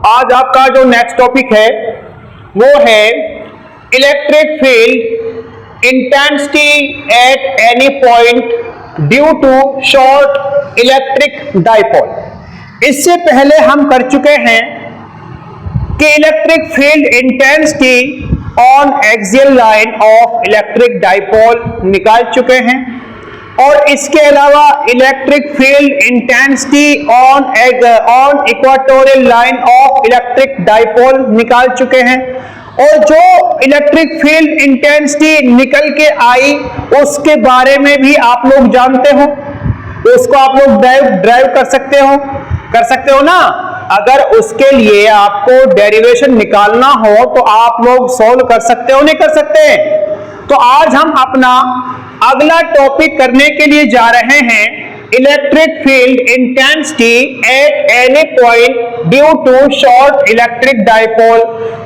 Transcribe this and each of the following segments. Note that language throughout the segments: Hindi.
आज आपका जो नेक्स्ट टॉपिक है वो है electric field intensity at any point due to short electric dipole. इससे पहले हम कर चुके हैं कि electric field intensity on axial line of electric dipole निकाल चुके हैं और इसके अलावा electric field intensity on equatorial line of electric dipole निकाल चुके हैं। और जो इलेक्ट्रिक फील्ड इंटेंसिटी निकल के आई उसके बारे में भी आप लोग जानते हो, उसको आप लोग ड्राइव कर सकते हो ना। अगर उसके लिए आपको डेरिवेशन निकालना हो तो आप लोग सोल्व कर सकते हो, नहीं कर सकते? तो आज हम अपना अगला टॉपिक करने के लिए जा रहे हैं electric field intensity at any point due to short electric dipole.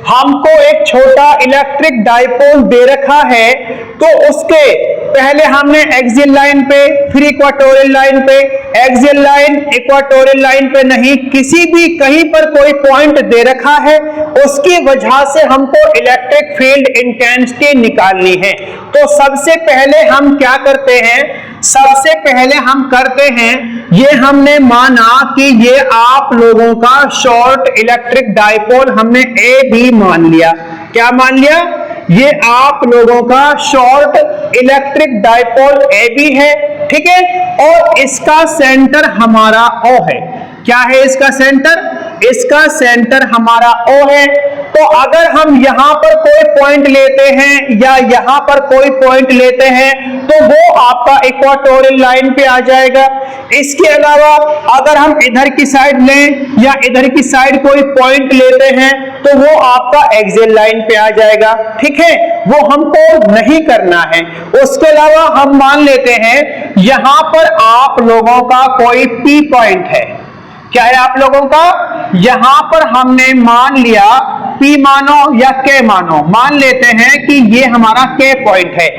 हमको एक छोटा इलेक्ट्रिक डाइपोल दे रखा है तो उसके पहले हमने एक्सियल लाइन पे, फिर इक्वेटोरियल लाइन पे, एक्सियल लाइन इक्वेटोरियल लाइन पे नहीं, किसी भी कहीं पर कोई पॉइंट दे रखा है उसकी वजह से हमको इलेक्ट्रिक फील्ड इंटेंसिटी निकालनी है। तो सबसे पहले हम क्या करते हैं, सबसे पहले हम करते हैं ये हमने माना कि ये आप लोगों का शॉर्ट इलेक्ट्रिक डाइपोल हमने ए बी मान लिया। क्या मान लिया? ये आप लोगों का short electric dipole A B है, ठीक है। और इसका सेंटर हमारा ओ है। क्या है इसका सेंटर? इसका सेंटर हमारा ओ है। तो अगर हम यहां पर कोई पॉइंट लेते हैं या यहां पर कोई पॉइंट लेते हैं तो वो आपका इक्वेटोरियल लाइन पे आ जाएगा। इसके अलावा अगर हम इधर की साइड लें या इधर की साइड कोई पॉइंट लेते हैं तो वो आपका एक्सियल लाइन पे आ जाएगा, ठीक है। वो हमको नहीं करना है। उसके अलावा हम मान लेते हैं यहां पर आप लोगों का कोई पी पॉइंट है। क्या है आप लोगों का? यहां पर हमने मान लिया P मानो या K मानो, मान लेते हैं कि ये हमारा K पॉइंट है।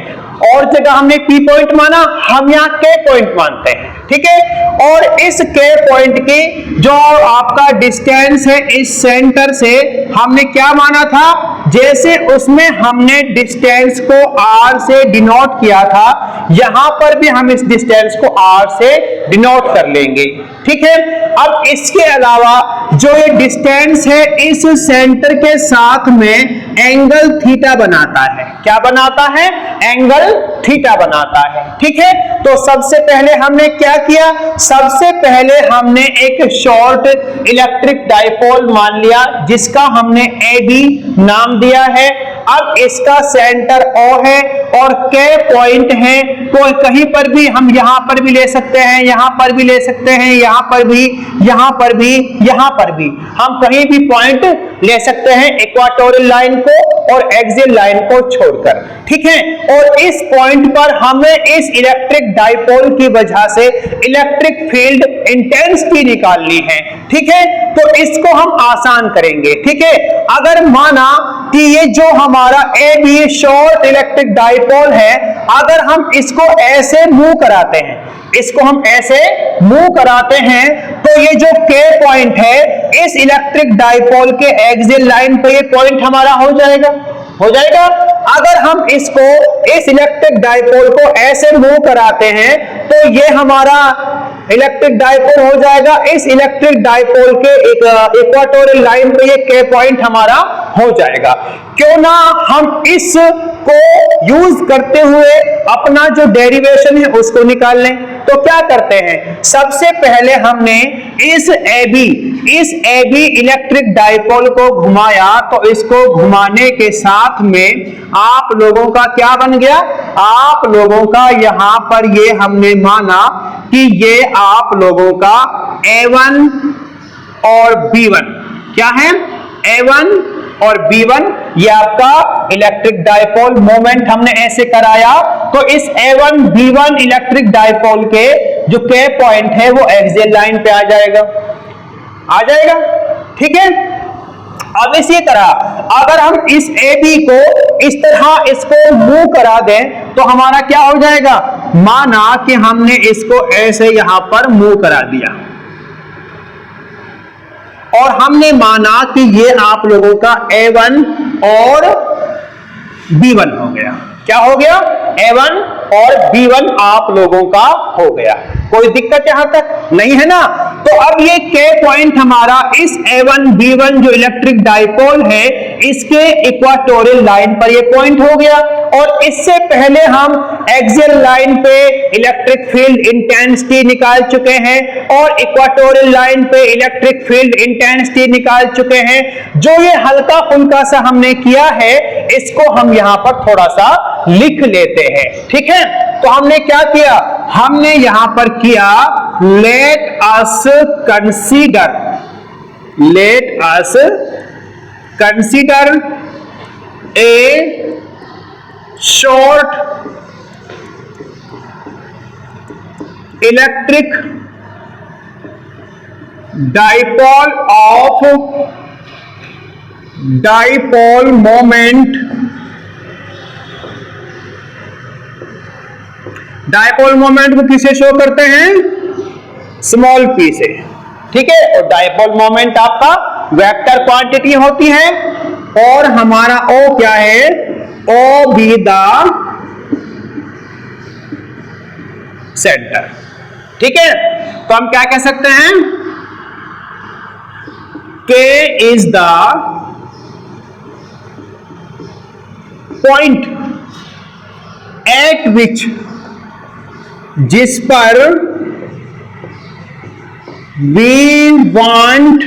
और जगह हमने P पॉइंट माना, हम यहाँ K पॉइंट मानते हैं, ठीक है। और इस K पॉइंट की जो आपका डिस्टेंस है इस सेंटर से हमने क्या माना था, जैसे उसमें हमने डिस्टेंस को R से डिनोट किया था, यहां पर भी हम इस डिस्टेंस को R से डिनोट कर लेंगे, ठीक है। अब इसके अलावा जो ये डिस्टेंस है इस सेंटर के साथ में एंगल थीटा बनाता है। क्या बनाता है? एंगल थीटा बनाता है, ठीक है। तो सबसे पहले हमने क्या किया, सबसे पहले हमने एक शॉर्ट इलेक्ट्रिक डाइपोल मान लिया जिसका हमने ए बी नाम दिया है। अब इसका सेंटर O है और K पॉइंट है, कोई कहीं पर भी हम यहां पर भी ले सकते हैं, यहां पर भी ले सकते हैं, यहां पर भी, यहां पर भी, यहां पर भी हम कहीं भी पॉइंट ले सकते हैं इक्वेटोरियल लाइन को और एक्सियल लाइन को छोड़कर, ठीक है। और इस पॉइंट पर हमें इस इलेक्ट्रिक डाइपोल की वजह से इलेक्ट्रिक फील्ड इंटेंसिटी निकालनी है, ठीक है। तो इसको हम आसान करेंगे, ठीक है। अगर माना कि ये जो हमारा A B short electric dipole है, अगर हम इसको ऐसे मूव कराते हैं, इसको हम ऐसे मूव कराते हैं तो ये जो K पॉइंट है इस इलेक्ट्रिक डाइपोल के एक्सियल लाइन पे ये पॉइंट हमारा हो जाएगा, हो जाएगा। अगर हम इसको इस इलेक्ट्रिक डाइपोल को ऐसे मूव कराते हैं तो ये हमारा इलेक्ट्रिक डाइपोल हो जाएगा इस इलेक्ट्रिक डाइपोल के इक्वेटोरियल लाइन पे, ये K पॉइंट हमारा हो जाएगा। क्यों ना हम इस को यूज करते हुए अपना जो डेरिवेशन है उसको निकाल लें। तो क्या करते हैं, सबसे पहले हमने इस ए बी इलेक्ट्रिक डाइपोल को घुमाया तो इसको घुमाने के साथ में आप लोगों का क्या बन गया, आप लोगों का यहां पर ये हमने माना कि ये आप लोगों का A1 और B1 क्या है, A1 और B1 ये आपका इलेक्ट्रिक डाइपोल मोमेंट हमने ऐसे कराया तो इस A1 B1 इलेक्ट्रिक डाइपोल के जो K पॉइंट है वो एक्सियल लाइन पे आ जाएगा, आ जाएगा, ठीक है। अब इसी तरह अगर हम इस AB को इस तरह इसको मूव करा दें तो हमारा क्या हो जाएगा, माना कि हमने इसको ऐसे यहां पर मूव करा दिया, और हमने माना कि ये आप लोगों का A1 और B1 हो गया। क्या हो गया? A1 और B1 आप लोगों का हो गया। कोई दिक्कत यहां तक नहीं है ना? तो अब ये K पॉइंट हमारा इस A1 B1 जो इलेक्ट्रिक डाइपोल है इसके इक्वाटोरियल लाइन पर ये पॉइंट हो गया। और इससे पहले हम एक्सियल लाइन पे इलेक्ट्रिक फील्ड इंटेंसिटी निकाल चुके हैं और इक्वाटोरियल लाइन पे इलेक्ट्रिक फील्ड इंटेंसिटी निकाल चुके हैं। जो ये हल्का फुल्का सा हमने किया है इसको हम यहां पर थोड़ा सा लिख लेते हैं, ठीक है? तो हमने क्या किया? हमने यहां पर किया let us consider a short electric dipole of dipole moment. Dipole moment को किसे शो करते हैं? स्मॉल p से, ठीक है? और डाइपोल मोमेंट आपका वेक्टर क्वांटिटी होती है और हमारा O क्या है? O बी द सेंटर, ठीक है? तो हम क्या कह सकते हैं? K is the point eight विच, जिस पर we want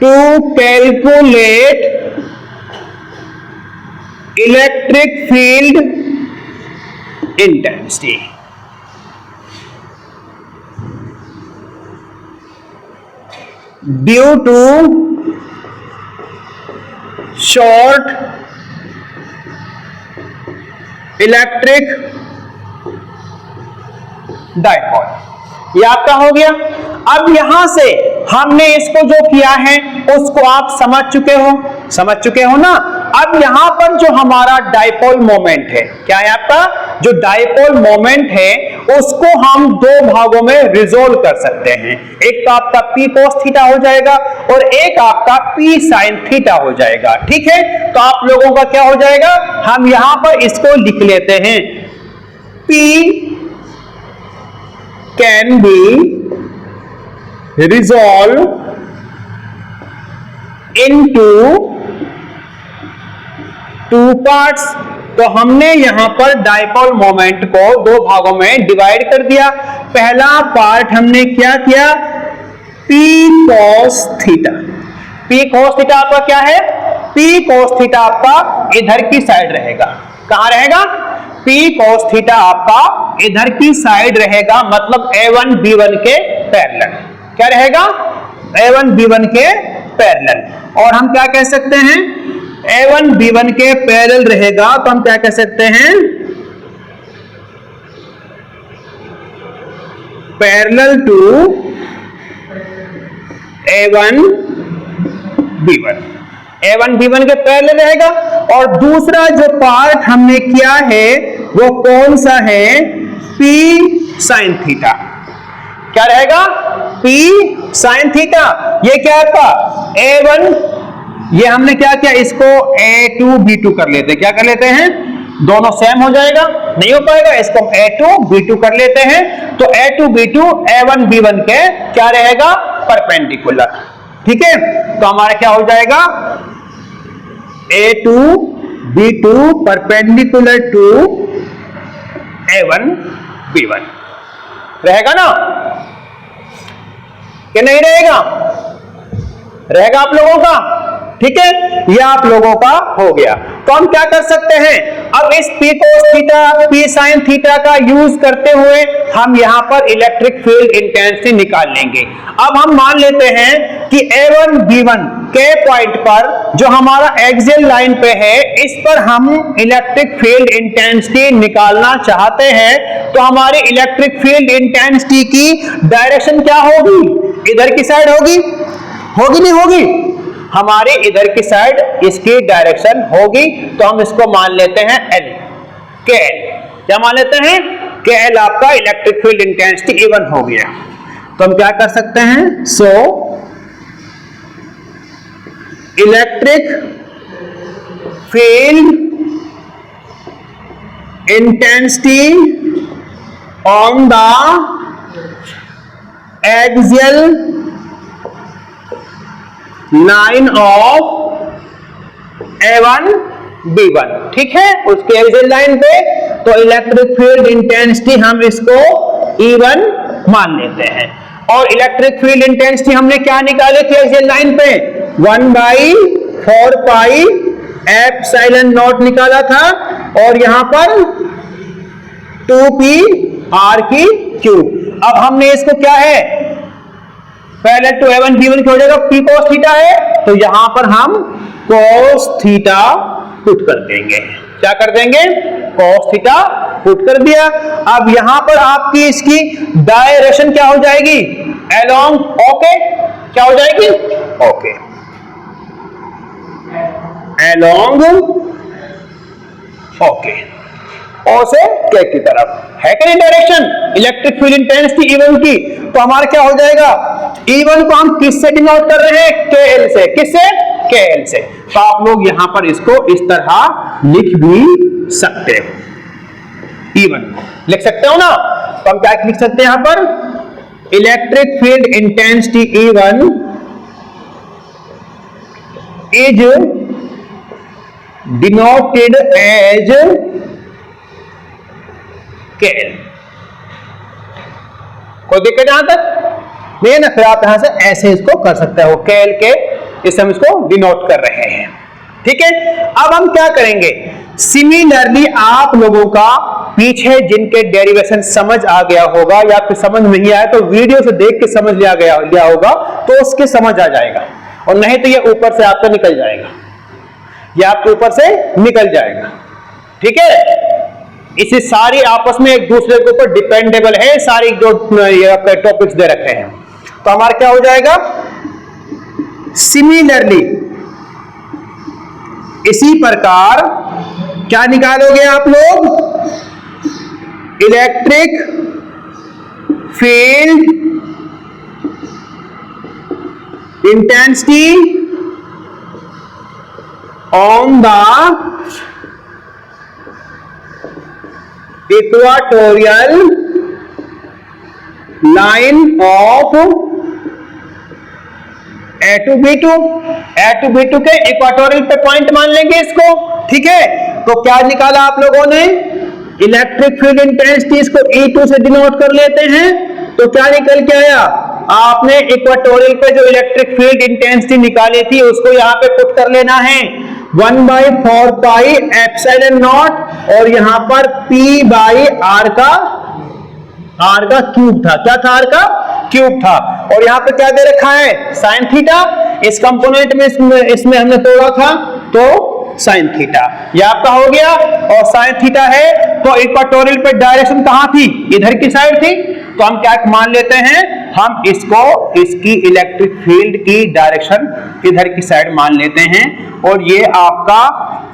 to calculate electric field intensity. Due to short electric dipole, ये आपका हो गया। अब यहां से हमने इसको जो किया है उसको आप समझ चुके हो ना? अब यहां पर जो हमारा डाइपोल मोमेंट है, क्या है आपका? जो डाइपोल मोमेंट है उसको हम दो भागों में रिजोल्व कर सकते हैं। एक तो आपका P cos थीटा हो जाएगा और एक आपका P sin थीटा हो जाएगा, ठीक है? तो आप लोगों का क्या हो जाएगा? हम यहां पर इसको लिख लेते हैं, P can be resolved into two parts। तो हमने यहां पर डाइपोल मोमेंट को दो भागों में डिवाइड कर दिया। पहला पार्ट हमने क्या किया? P cos theta. P cos theta आपका क्या है? P cos थीटा आपका इधर की साइड रहेगा। कहां रहेगा? P cos थीटा आपका इधर की साइड रहेगा, मतलब A1 B1 के पैरेलल। क्या रहेगा? A1 B1 के पैरेलल। और हम क्या कह सकते हैं? A1 B1 के पैरेलल रहेगा तो हम क्या कह सकते हैं? Parallel to A1 B1। A1 B1 के पैरेलल रहेगा। और दूसरा जो पार्ट हमने किया है वो कौन सा है? P sin theta. क्या रहेगा? P sin theta. ये क्या है आपका? A1, ये हमने क्या किया? इसको A2 B2 कर लेते हैं। क्या कर लेते हैं? दोनों सेम हो जाएगा, नहीं हो पाएगा, इसको A2 B2 कर लेते हैं। तो A2 B2 A1 B1 के क्या रहेगा? परपेंडिकुलर, ठीक है? तो हमारा क्या हो जाएगा? A2 B2 perpendicular to A1 B1 रहेगा ना? कि नहीं रहेगा? रहेगा आप लोगों का, ठीक है? ये आप लोगों का हो गया। तो हम क्या कर सकते हैं? अब इस P cos theta P sin theta का यूज करते हुए हम यहां पर इलेक्ट्रिक फील्ड इंटेंसिटी निकाल लेंगे। अब हम मान लेते हैं कि A1 B1 के पॉइंट पर जो हमारा एक्सियल लाइन पे है इस पर हम इलेक्ट्रिक फील्ड इंटेंसिटी निकालना चाहते हैं। तो हमारी इलेक्ट्रिक फील्ड इंटेंसिटी की डायरेक्शन क्या होगी? इधर की साइड होगी नहीं होगी? हमारे इधर की साइड इसकी डायरेक्शन होगी। तो हम इसको मान लेते हैं L, KL। क्या मान लेते हैं? KL आपका इलेक्ट्रिक फील्ड इंटेंसिटी E1 हो गया। तो हम क्या कर सकते हैं, so electric field intensity on the axial line of A1 B1, ठीक है, उसके एक्सियल लाइन पे, तो इलेक्ट्रिक फील्ड इंटेंसिटी हम इसको E1 मान लेते हैं। और इलेक्ट्रिक फील्ड इंटेंसिटी हमने क्या निकाली थी एक्सियल लाइन पे, 1/4 पाई एप्सिलॉन नॉट निकाला था, और यहां पर 2p r की क्यूब। अब हमने इसको क्या है, पहले टू A1 B1 क्या हो जाएगा, p cos थीटा है, तो यहां पर हम cos थीटा पुट कर देंगे। क्या कर देंगे, cos थीटा पुट कर दिया। अब यहां पर आपकी इसकी डायरेक्शन क्या हो जाएगी, along, ओके, क्या हो जाएगी, ओके, along ओके, ओ से के की तरफ है कि नहीं direction electric field intensity E1 की। तो हमारा क्या हो जाएगा, E1 को हम किससे डिनोट कर रहे हैं, KL से, किससे, KL से। तो आप लोग यहां पर इसको इस तरह लिख भी सकते हो, E1 को लिख सकते हो ना। तो हम क्या लिख सकते हैं यहां पर, electric field intensity E1 is denoted as KL। कोई दिक्कत यहां तक नहीं है ना, फिर आप यहां से ऐसे इसको कर सकते हो, KL के इसे हम इसको डिनोट कर रहे हैं, ठीक है। अब हम क्या करेंगे, सिमिलरली आप लोगों का पीछे जिनके डेरिवेशन समझ आ गया होगा या फिर समझ नहीं आया तो वीडियो से देख के समझ लिया होगा, तो उसके समझ आ जाएगा, और नहीं तो ये ऊपर से आपका निकल जाएगा, ये आपके ऊपर से निकल जाएगा, ठीक है। इसे सारी आपस में एक दूसरे के ऊपर डिपेंडेबल है, सारी जो टॉपिक्स दे रखे हैं। तो हमारा क्या हो जाएगा, सिमिलरली इसी प्रकार क्या निकालोगे आप लोग, electric field intensity on the equatorial line of A2B2 के इक्वाटोरियल पे पॉइंट मान लेंगे इसको, ठीक है। तो क्या निकाला आप लोगों ने, इलेक्ट्रिक फील्ड इंटेंसिटी इसको E2 से डिनोट कर लेते हैं, तो क्या निकल के आया, आपने इक्वाटोरियल पे जो इलेक्ट्रिक फील्ड इंटेंसिटी निकाली थी उसको यहां पे पुट कर लेना है, 1/4 पाई एप्सिलॉन नॉट, और यहां पर P/R का क्यूब था, क्या था, R का क्यूब था, और यहां पे क्या दे रखा है, साइन थीटा। इस कंपोनेंट में इसमें हमने तोड़ा था, तो साइन थीटा ये आपका हो गया, और साइन थीटा है तो इक्वाटोरियल पे डायरेक्शन कहां थी, इधर की साइड थी, तो हम क्या मान लेते हैं, हम इसको इसकी इलेक्ट्रिक फील्ड की डायरेक्शन इधर की साइड मान लेते हैं, और ये आपका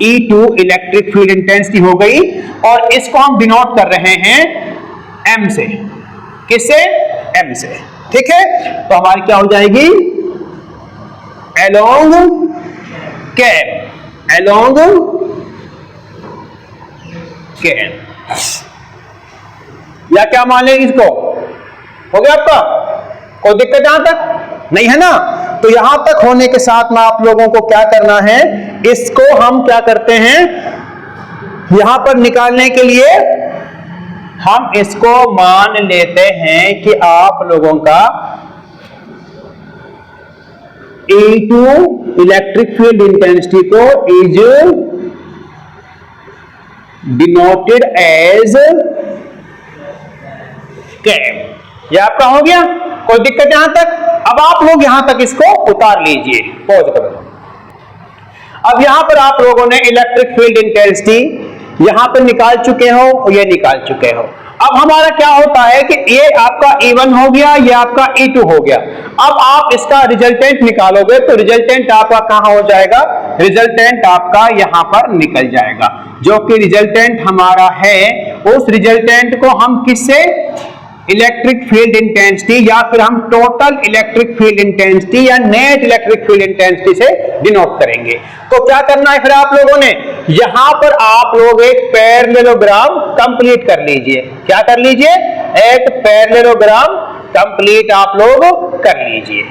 E2 इलेक्ट्रिक फील्ड इंटेंसिटी हो गई, और इसको हम डिनोट कर रहे हैं M से, किससे, M से, ठीक है। तो हमारी क्या हो जाएगी, along KM, या क्या मान लेंगे इसको, हो गया आपका, कोई दिक्कत यहां तक नहीं है ना। तो यहां तक होने के साथ में आप लोगों को क्या करना है, इसको हम क्या करते हैं, यहां पर निकालने के लिए हम इसको मान लेते हैं कि आप लोगों का E2 इलेक्ट्रिक फील्ड इंटेंसिटी को इज डिनोटेड एज KM, ये आपका हो गया, कोई दिक्कत यहां तक। अब आप लोग यहां तक इसको उतार लीजिए, पॉज कर दो। अब यहां पर आप लोगों ने इलेक्ट्रिक फील्ड इंटेंसिटी यहां पर निकाल चुके हो और ये निकाल चुके हो। अब हमारा क्या होता है कि ये आपका E1 हो गया, ये आपका E2 हो गया। अब आप इसका रिजल्टेंट निकालोगे तो रिजल्टेंट आपका कहां हो जाएगा, रिजल्टेंट आपका यहां पर निकल जाएगा, जो कि रिजल्टेंट हमारा है, उस रिजल्टेंट को हम किससे इलेक्ट्रिक फील्ड इंटेंसिटी या फिर हम टोटल इलेक्ट्रिक फील्ड इंटेंसिटी या नेट इलेक्ट्रिक फील्ड इंटेंसिटी से डिनोट करेंगे। तो क्या करना है फिर आप लोगों ने, यहां पर आप लोग एक पैरेललोग्राम कंप्लीट कर लीजिए। क्या कर लीजिए, एक पैरेललोग्राम कंप्लीट आप लोग कर लीजिए।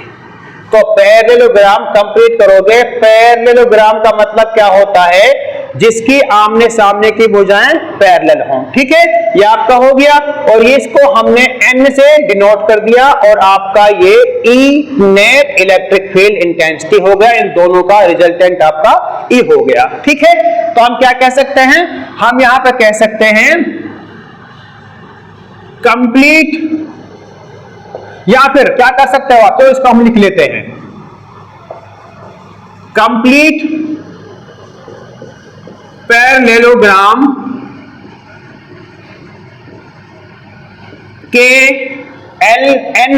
तो पैरेललोग्राम कंप्लीट करोगे, पैरेललोग्राम का मतलब क्या होता है, जिसकी आमने सामने की भुजाएं पैरेलल हों। ठीक है, ये आपका हो गया और इसको हमने n से डिनोट कर दिया और आपका ये E net electric field intensity हो गया। इन दोनों का रिजल्टेंट आपका E हो गया। ठीक है, तो हम क्या कह सकते हैं, हम यहां पर कह सकते हैं कंप्लीट, या फिर क्या कर सकते हो आप, तो इसको हम लिख लेते हैं कंप्लीट पैरेललोग्राम KLNM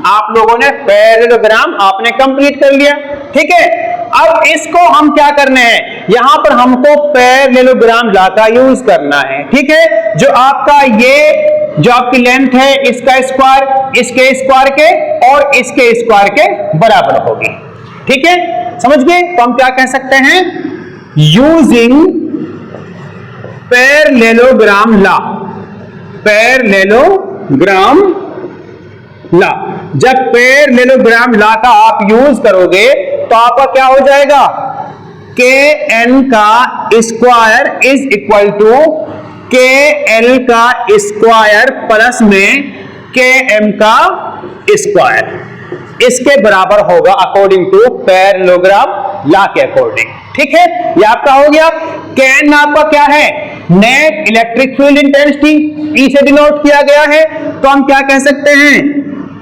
आप लोगों ने पैरेललोग्राम आपने कंप्लीट कर लिया। ठीक है, अब इसको हम क्या करने हैं, यहां पर हमको पैरेललोग्राम ला का यूज करना है। ठीक है, जो आपका ये जो आपकी लेंथ है इसका स्क्वायर इसके स्क्वायर के और इसके स्क्वायर के बराबर होगी। ठीक है, समझ गए। तो हम क्या कह सकते हैं, using parallelogram law, parallelogram law, जब पैरेललोग्राम लॉ का आप यूज करोगे तो आपका क्या हो जाएगा, kn का square is equal to kl का स्क्वायर प्लस में km का स्क्वायर, इसके बराबर होगा अकॉर्डिंग टू पैरेललोग्राम लॉ के अकॉर्डिंग। ठीक है, ये आपका हो गया। kn आपका क्या है, net electric field intensity, E से डिनोट किया गया है। तो हम क्या कह सकते हैं,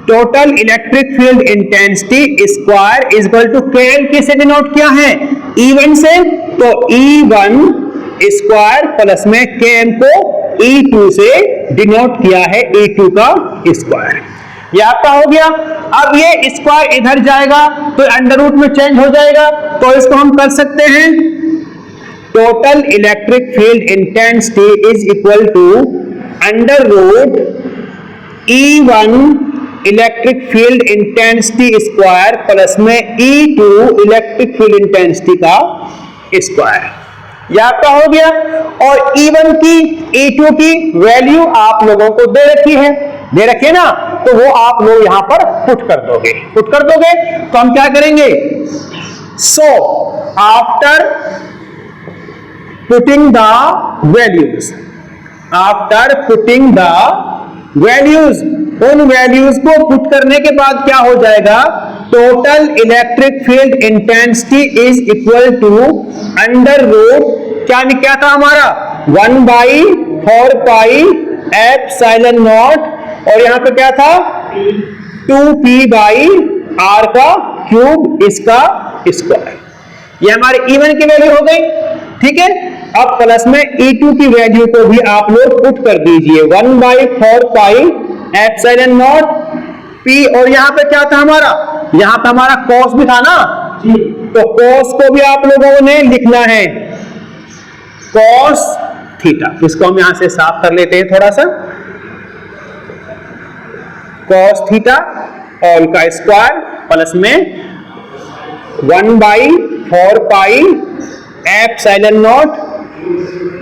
total electric field intensity square is equal to kl किसे डिनोट किया है, E1 से, तो E1 स्क्वायर प्लस में km को E2 से डिनोट किया है, E2 का स्क्वायर। ये आपका हो गया। अब ये स्क्वायर इधर जाएगा तो अंडर रूट में चेंज हो जाएगा, तो इसको हम कर सकते हैं total electric field intensity is equal to under root E1 electric field intensity square plus में E2 इलेक्ट्रिक फील्ड इंटेंसिटी का स्क्वायर। यह आपका हो गया। और E1 की E2 की वैल्यू आप लोगों को दे रखी है, दे रखी है ना, तो वो आप लोग यहां पर पुट कर दोगे, पुट कर दोगे। तो हम क्या करेंगे, so after putting the values, after putting the values, उन वैल्यूज को पुट करने के बाद क्या हो जाएगा, total electric field intensity is equal to under root क्या था हमारा 1/4 पाई एप्सिलॉन नॉट, और यहां पे क्या था 2p/r का क्यूब इसका स्क्वायर। ये हमारे E1 की वैल्यू हो गई। ठीक है, अब प्लस में E2 की वैल्यू को भी आप लोग पुट कर दीजिए 1/4 पाई एप्सिलॉन नॉट p, और यहां पे क्या था हमारा, यहां पे हमारा cos भी था ना, तो cos को भी आप लोगों ने लिखना है cos थीटा। इसको हम यहां से साफ कर लेते हैं थोड़ा सा, cos थीटा ऑल का स्क्वायर प्लस में 1/4 पाई एप्सिलॉन नॉट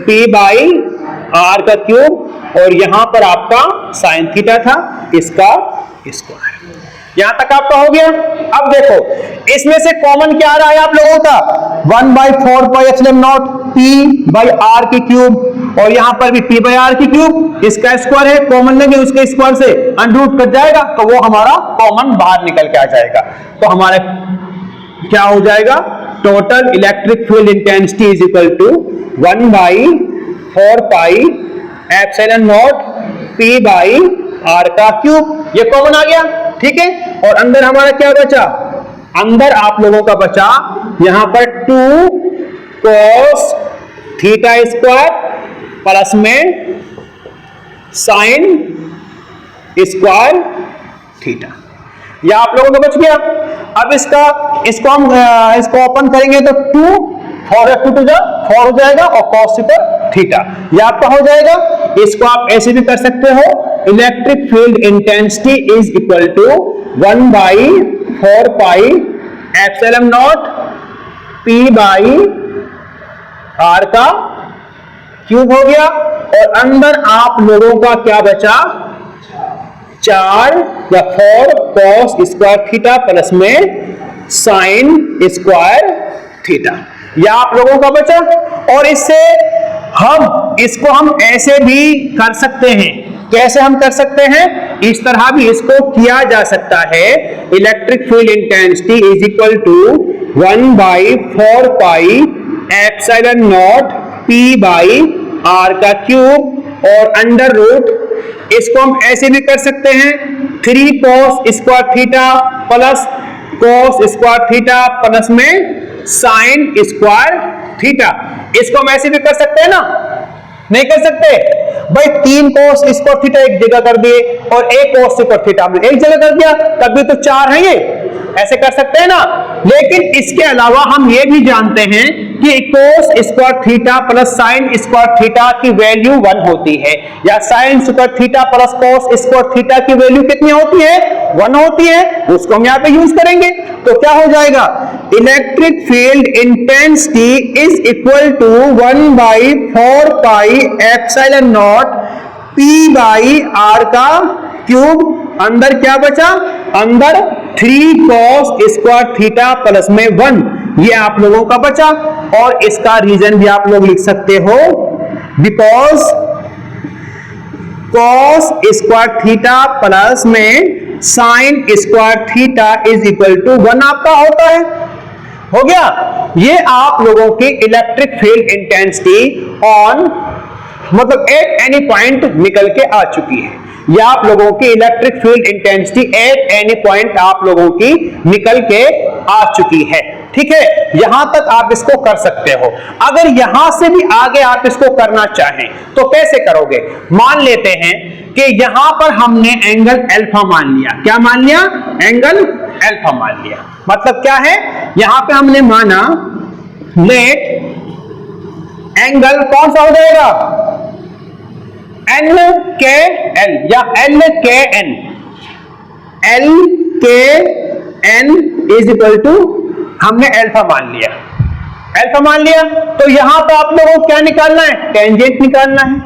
p/r का क्यूब, और यहां पर आपका साइन थीटा था, इसका स्क्वायर। यहां तक आपका हो गया। अब देखो इसमें से कॉमन क्या आ रहा है आप लोगों का, 1/4 पाई एप्सिलॉन नॉट p/r की क्यूब, और यहां पर भी p/r की क्यूब, इसका स्क्वायर है, कॉमन लेंगे उसके स्क्वायर से अंडर रूट कट जाएगा, तो वो हमारा कॉमन बाहर निकल के आ जाएगा। तो हमारे क्या हो जाएगा, total electric field intensity is equal to 1/4 pi epsilon naught p/r का क्यूब, ये कॉमन आ गया। ठीक है, और अंदर हमारा क्या बचा, अंदर आप लोगों का बचा यहां पर 2 cos थीटा स्क्वायर प्लस में साइन स्क्वायर थीटा, यह आप लोगों को बच गया। अब इसको हम इसको ओपन करेंगे तो 2 4 टू टू जा 4 हो जाएगा और cos स्क्वायर थीटा, ये आपका हो जाएगा। इसको आप ऐसे भी कर सकते हो, electric field intensity is equal to 1 by 4 pi epsilon naught P by R का क्यूब हो गया, और अंदर आप लोगों का क्या बचा, 4 या 4 cos स्क्वायर थीटा प्लस में sin स्क्वायर थीटा, यह आप लोगों का बचा। और इससे इसको हम ऐसे भी कर सकते हैं, कैसे हम कर सकते हैं, इस तरह भी इसको किया जा सकता है, electric field intensity is equal to 1 by 4 pi epsilon naught P by R का क्यूब और अंडर रूट, इसको हम ऐसे भी कर सकते हैं 3 cos square theta plus cos square theta plus में sin स्क्वायर थीटा, इसको हम ऐसे भी कर सकते हैं ना, नहीं कर सकते भाई? 3 cos स्क्वायर थीटा एक जगह कर दिए और 1 cos स्क्वायर थीटा हमने एक जगह कर दिया, तब भी तो 4 है, ये ऐसे कर सकते हैं ना। लेकिन इसके अलावा हम ये भी जानते हैं कि cos square theta plus sin square theta की वैल्यू 1 होती है, या sin square theta plus cos square theta की वैल्यू कितनी होती है, 1 होती है, उसको हम यहाँ पे यूज करेंगे। तो क्या हो जाएगा, electric field intensity is equal to 1 by 4 pi epsilon naught P by R का क्यूब, अंदर क्या बचा, अंदर 3 cos स्क्वायर थीटा प्लस में 1, ये आप लोगों का बचा। और इसका रीजन भी आप लोग लिख सकते हो, because cos square theta plus में sin square theta is equal to 1 आपका होता है, हो गया। ये आप लोगों की इलेक्ट्रिक फील्ड इंटेंसिटी ऑन मतलब एट एनी पॉइंट निकल के आ चुकी है, या आप लोगों की electric field intensity at any point आप लोगों की निकल के आ चुकी है, ठीक है। यहां तक आप इसको कर सकते हो। अगर यहां से भी आगे आप इसको करना चाहें तो कैसे करोगे, मान लेते हैं कि यहां पर हमने एंगल अल्फा मान लिया, क्या मान लिया, एंगल अल्फा मान लिया। मतलब क्या है, यहां पे हमने माना लेट एंगल कौन सा हो जाएगा, एल के एल या एल के एन, एल के एन इज इक्वल टू हमने अल्फा मान लिया, अल्फा मान लिया। तो यहां पर आप लोगों को क्या निकालना है, टेंजेंट निकालना है,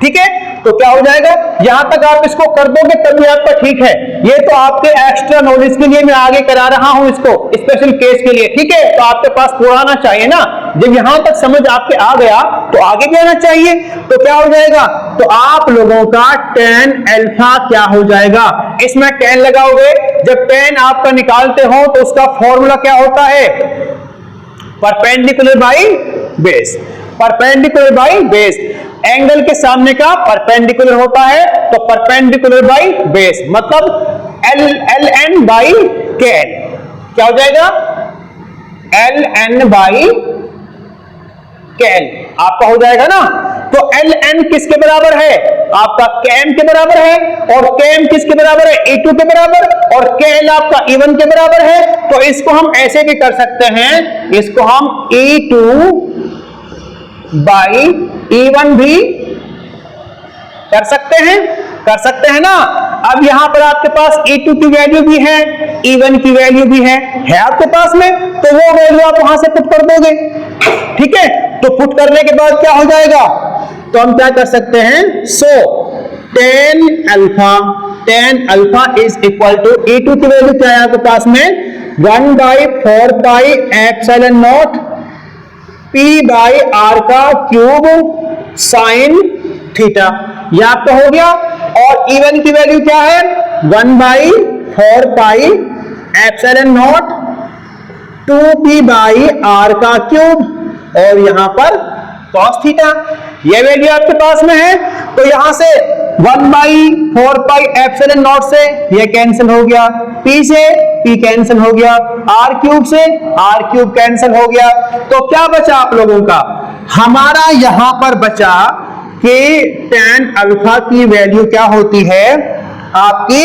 ठीक है। तो क्या हो जाएगा, यहां तक आप इसको कर दोगे तभी आपका ठीक है। ये तो आपके एक्स्ट्रा नॉलेज के लिए मैं आगे करा रहा हूं इसको, स्पेशल केस के लिए, ठीक है। तो आपके पास पूरा आना चाहिए ना, जब यहां तक समझ आपके आ गया तो आगे भी आना चाहिए। तो क्या हो जाएगा, तो आप लोगों का tan अल्फा क्या हो जाएगा, इसमें tan लगाओगे, जब tan आपका निकालते हो तो उसका फॉर्मूला क्या होता है, perpendicular by base, perpendicular by base, angle के सामने का परपेंडिकुलर होता है, तो परपेंडिकुलर बाई बेस मतलब एल एन बाई के एन, क्या हो जाएगा, एल एन बाई के एन आपका हो जाएगा ना। तो एल एन किसके बराबर है, आपका के एम के बराबर है, और के एम किसके बराबर है, E2 के बराबर, और के एल आपका E1 के बराबर है। तो इसको हम ऐसे भी कर सकते हैं, इसको हम E2 बाई E1 भी कर सकते हैं ना। अब यहां पर आपके पास E2 की वैल्यू भी है, E1 की वैल्यू भी है आपके पास में, तो वो वैल्यू आप वहां से पुट कर दोगे, ठीक है। तो पुट करने के बाद क्या हो जाएगा, तो हम क्या कर सकते हैं, so tan alpha is equal to E2 की वैल्यू क्या है आपके पास में, 1 by 4 pi epsilon naught P by R का क्यूब साइन थीटा, यह आपका हो गया। और E1 की वैल्यू क्या है, 1 by 4 pi epsilon not 2P by R का क्यूब, और यहां पर cos थीटा, यह वैल्यू आपके पास में है। तो यहां से 1 बाई 4 पाई एप्सिलॉन नॉट से यह कैंसिल हो गया, P से P कैंसिल हो गया, R क्यूब से R क्यूब कैंसिल हो गया। तो क्या बचा आप लोगों का, हमारा यहां पर बचा कि tan अल्फा की वैल्यू क्या होती है आपकी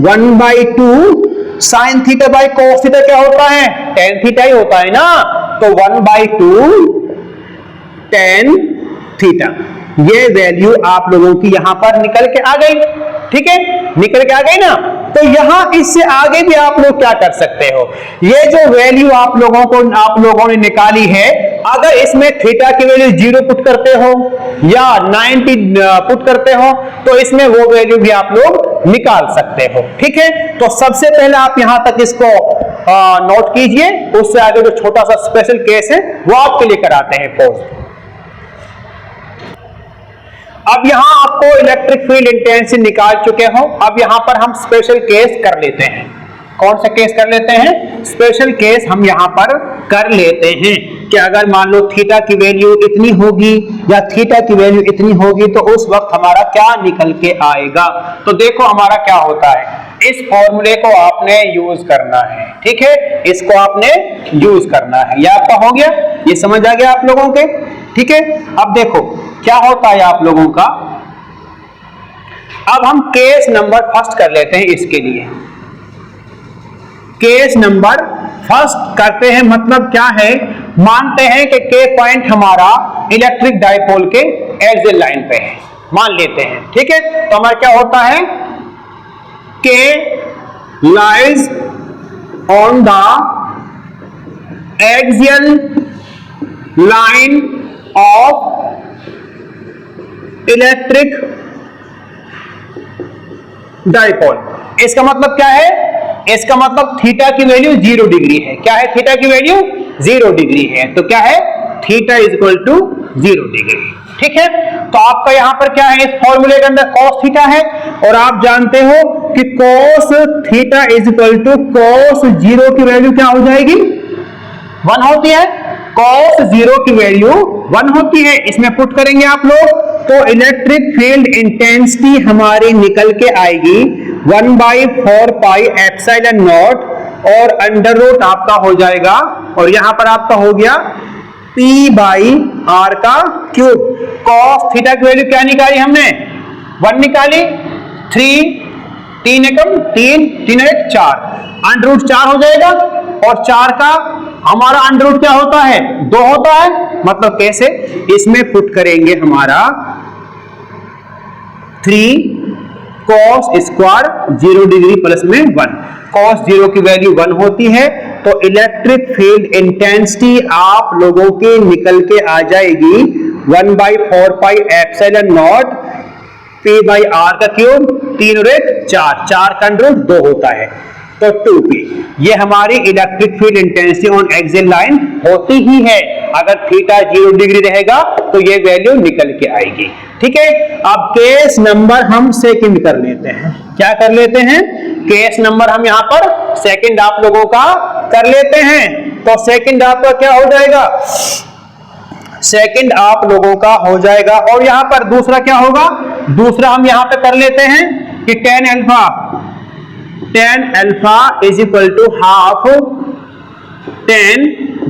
1/2 sine theta by cos theta क्या होता है, tan थीटा ही होता है ना। तो 1/2 tan थीटा, ये वैल्यू आप लोगों की यहां पर निकल के आ गई। ठीक है, निकल के आ गई ना। तो यहां इससे आगे भी आप लोग क्या कर सकते हो, ये जो वैल्यू आप लोगों ने निकाली है, अगर इसमें थीटा की वैल्यू 0 पुट करते हो या 90 पुट करते हो तो इसमें वो वैल्यू भी आप लोग निकाल सकते हो। ठीक है, तो सबसे पहले आप यहां तक इसको नोट कीजिए, उससे आगे जो छोटा सा स्पेशल केस है वो आपके लिए कराते हैं पॉज। अब यहां आपको इलेक्ट्रिक फील्ड इंटेंसिटी निकाल चुके हो, अब यहां पर हम स्पेशल केस कर लेते हैं। कौन सा केस कर लेते हैं? स्पेशल केस हम यहां पर कर लेते हैं कि अगर मान लो थीटा की वैल्यू इतनी होगी या थीटा की वैल्यू इतनी होगी तो उस वक्त हमारा क्या निकल के आएगा। तो देखो हमारा क्या होता है, इस फॉर्मूले को आपने यूज करना है। ठीक है, इसको आपने यूज करना है। यह आपका हो गया, ये समझ आ गया आप लोगों के। ठीक है, अब देखो क्या होता है आप लोगों का। अब हम केस नंबर फर्स्ट कर लेते हैं। इसके लिए केस नंबर फर्स्ट करते हैं, मतलब क्या है, मानते हैं कि के पॉइंट हमारा इलेक्ट्रिक डाइपोल के एक्सियल लाइन पे है, मान लेते हैं। ठीक है, तो हमारा क्या होता है, के lies on the axial line of electric dipole. इसका मतलब क्या है, इसका मतलब थीटा की वैल्यू 0 डिग्री है। क्या है, थीटा की वैल्यू 0 डिग्री है। तो क्या है, theta is equal to 0 degree. ठीक है, तो आपका यहां पर क्या है, इस फॉर्मूले के अंदर cos थीटा है और आप जानते हो कि cos theta is equal to cos 0 की वैल्यू क्या हो जाएगी, 1 होती है। cos 0 की वैल्यु 1 होती है, इसमें पुट करेंगे आप लोग तो इलेक्ट्रिक फील्ड इंटेंसिटी हमारी निकल के आएगी 1/4 पाई एप्सिलॉन नॉट और अंडर रूट आपका हो जाएगा, और यहां पर आपका हो गया P/R का क्यूब। cos थीटा की वैल्यू क्या निकाली हमने, 1 निकाली, 3 एकम 3 1 4, अंडर रूट 4 हो जाएगा, और 4 का हमारा अंडर रूट क्या होता है, 2 होता है। मतलब कैसे, इसमें पुट करेंगे हमारा 3 cos स्क्वायर 0 डिग्री प्लस में 1। cos 0 की वैल्यू 1 होती है, तो इलेक्ट्रिक फील्ड इंटेंसिटी आप लोगों की निकल के आ जाएगी 1/4 पाई एप्सिलॉन नॉट P/R का क्यूब, 3 और 1 4, 4 का अंडर रूट 2 होता है, तो 2P। ये हमारी electric field intensity on axial line होती ही है। अगर थीटा 0 डिग्री रहेगा तो ये वैल्यू निकल के आएगी। ठीक है, अब केस नंबर हम सेकंड कर लेते हैं। क्या कर लेते हैं, केस नंबर हम यहां पर सेकंड आप लोगों का कर लेते हैं। तो सेकंड आपका क्या हो जाएगा, सेकंड आप लोगों का हो जाएगा, और यहां पर दूसरा क्या होगा, दूसरा हम यहां पे कर लेते हैं कि tan alpha is equal to half tan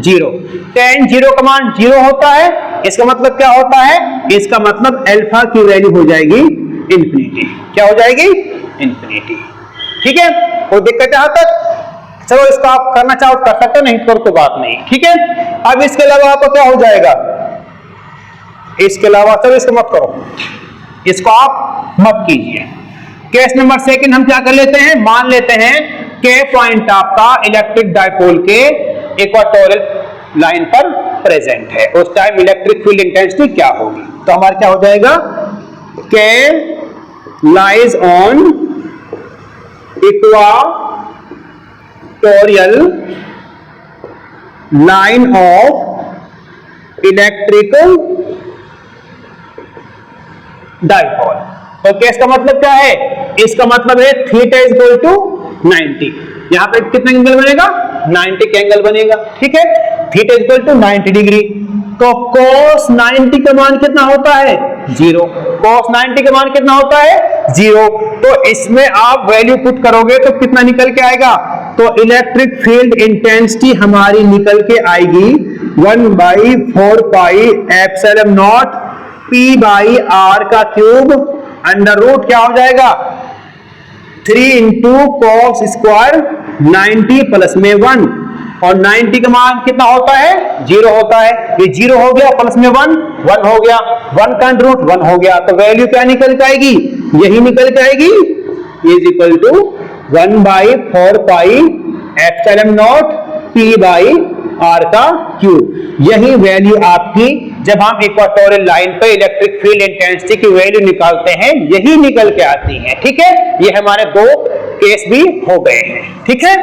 0। tan 0 का मान 0 होता है, इसका मतलब क्या होता है, इसका मतलब अल्फा की वैल्यू हो जाएगी इंफिनिटी। क्या हो जाएगी, इंफिनिटी। ठीक है, कोई दिक्कत है तक, चलो इसको आप करना चाहो कर सकते हो, नहीं करो तो बात नहीं। ठीक है, अब इसके अलावा आपको क्या हो जाएगा, इसके अलावा चलो इसको मत करो, इसको आप मत कीजिए। केस नंबर सेकंड हम क्या कर लेते हैं, मान लेते हैं के पॉइंट आपका इलेक्ट्रिक डाइपोल के इक्वेटोरियल लाइन पर प्रेजेंट है, उस टाइम इलेक्ट्रिक फील्ड इंटेंसिटी क्या होगी। तो हमारा क्या हो जाएगा, के lies on equatorial line of electrical dipole. तो केस का मतलब क्या है, इसका मतलब है थीटा इज इक्वल टू 90। यहां पे कितना एंगल बनेगा, 90 का एंगल बनेगा। ठीक है, theta is equal to 90 degree. तो cos 90 का मान कितना होता है, 0। cos 90 का मान कितना होता है, 0। तो इसमें आप वैल्यू पुट करोगे तो कितना निकल के आएगा, तो इलेक्ट्रिक फील्ड इंटेंसिटी हमारी निकल के आएगी 1/4 पाई एप्सिलॉन नॉट P/R का क्यूब, अंडर रूट क्या हो जाएगा 3 इंटू cos स्क्वायर 90 प्लस में 1, और 90 का मान कितना होता है? 0 होता है। ये 0 हो गया, प्लस में 1 1 हो गया, 1 का रूट 1 हो गया, तो वैल्यू क्या निकल के आएगी? यही निकल के आएगी, is equal to 1/4 pi epsilon naught P by R का क्यूब। यही वैल्यू आपकी जब हम इक्वेटोरियल लाइन पे इलेक्ट्रिक फील्ड इंटेंसिटी की वैल्यू निकालते हैं, यही निकल के आती है। ठीक है, ये हमारे 2 केस भी हो गए हैं। ठीक है।